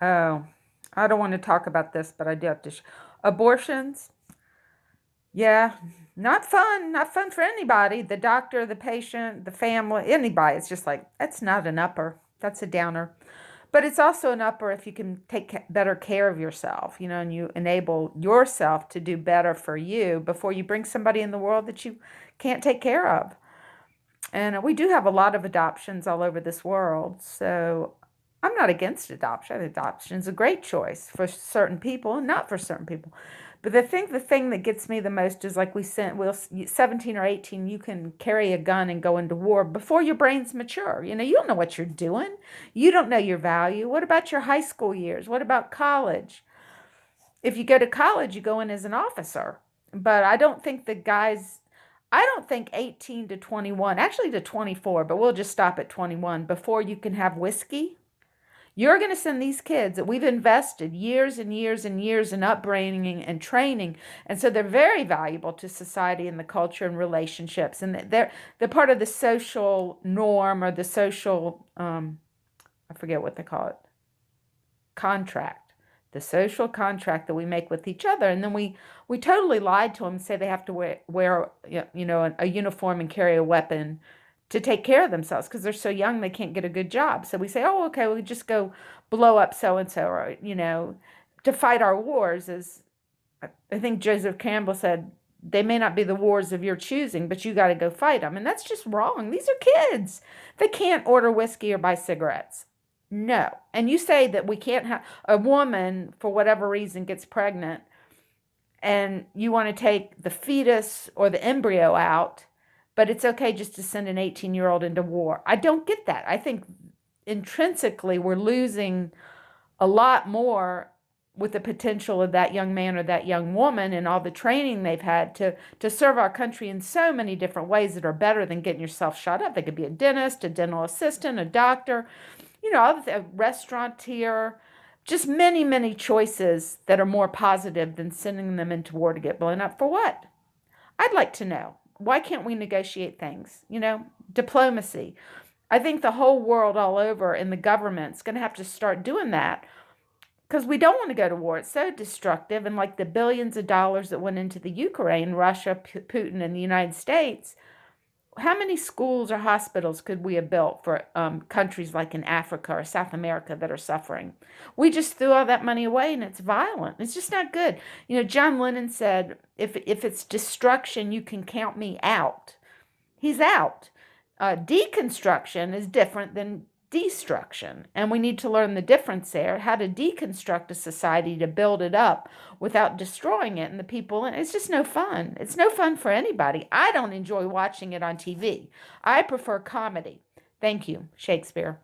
Oh, I don't want to talk about this, but I do have to. Abortions, yeah, not fun. Not fun for anybody. The doctor, the patient, the family, anybody. It's just like, that's not an upper. That's a downer. But it's also an upper if you can take better care of yourself, and you enable yourself to do better for you before you bring somebody in the world that you can't take care of. And we do have a lot of adoptions all over this world. So I'm not against adoption. Adoption is a great choice for certain people and not for certain people. But the thing that gets me the most is like we sent, well, 17 or 18, you can carry a gun and go into war before your brain's mature. You don't know what you're doing. You don't know your value. What about your high school years? What about college? If you go to college, you go in as an officer. But I don't think 18 to 21, actually to 24, but we'll just stop at 21 before you can have whiskey. You're going to send these kids that we've invested years and years and years in upbringing and training. And so they're very valuable to society and the culture and relationships. And they're part of the social norm or the social, I forget what they call it, contract, the social contract that we make with each other. And then we totally lied to them and say they have to wear a uniform and carry a weapon to take care of themselves because they're so young they can't get a good job. So we say, oh, okay, we just go blow up so and so, or to fight our wars. As I think Joseph Campbell said, they may not be the wars of your choosing, but you got to go fight them. And that's just wrong. These are kids. They can't order whiskey or buy cigarettes. No. And you say that we can't have a woman, for whatever reason, gets pregnant and you want to take the fetus or the embryo out, but it's okay just to send an 18-year-old into war. I don't get that. I think intrinsically we're losing a lot more with the potential of that young man or that young woman and all the training they've had to serve our country in so many different ways that are better than getting yourself shot up. They could be a dentist, a dental assistant, a doctor, a restaurateur, just many, many choices that are more positive than sending them into war to get blown up. For what? I'd like to know. Why can't we negotiate things? Diplomacy. I think the whole world all over and the government's going to have to start doing that because we don't want to go to war. It's so destructive. And like the billions of dollars that went into the Ukraine, Russia, Putin, and the United States, how many schools or hospitals could we have built for countries like in Africa or South America that are suffering? We just threw all that money away, and it's violent. It's just not good. John Lennon said, if it's destruction, you can count me out. He's out. Deconstruction is different than destruction, and we need to learn the difference there, how to deconstruct a society to build it up without destroying it and the people. And it's just no fun. It's no fun for anybody. I don't enjoy watching it on TV. I prefer comedy. Thank you, Shakespeare.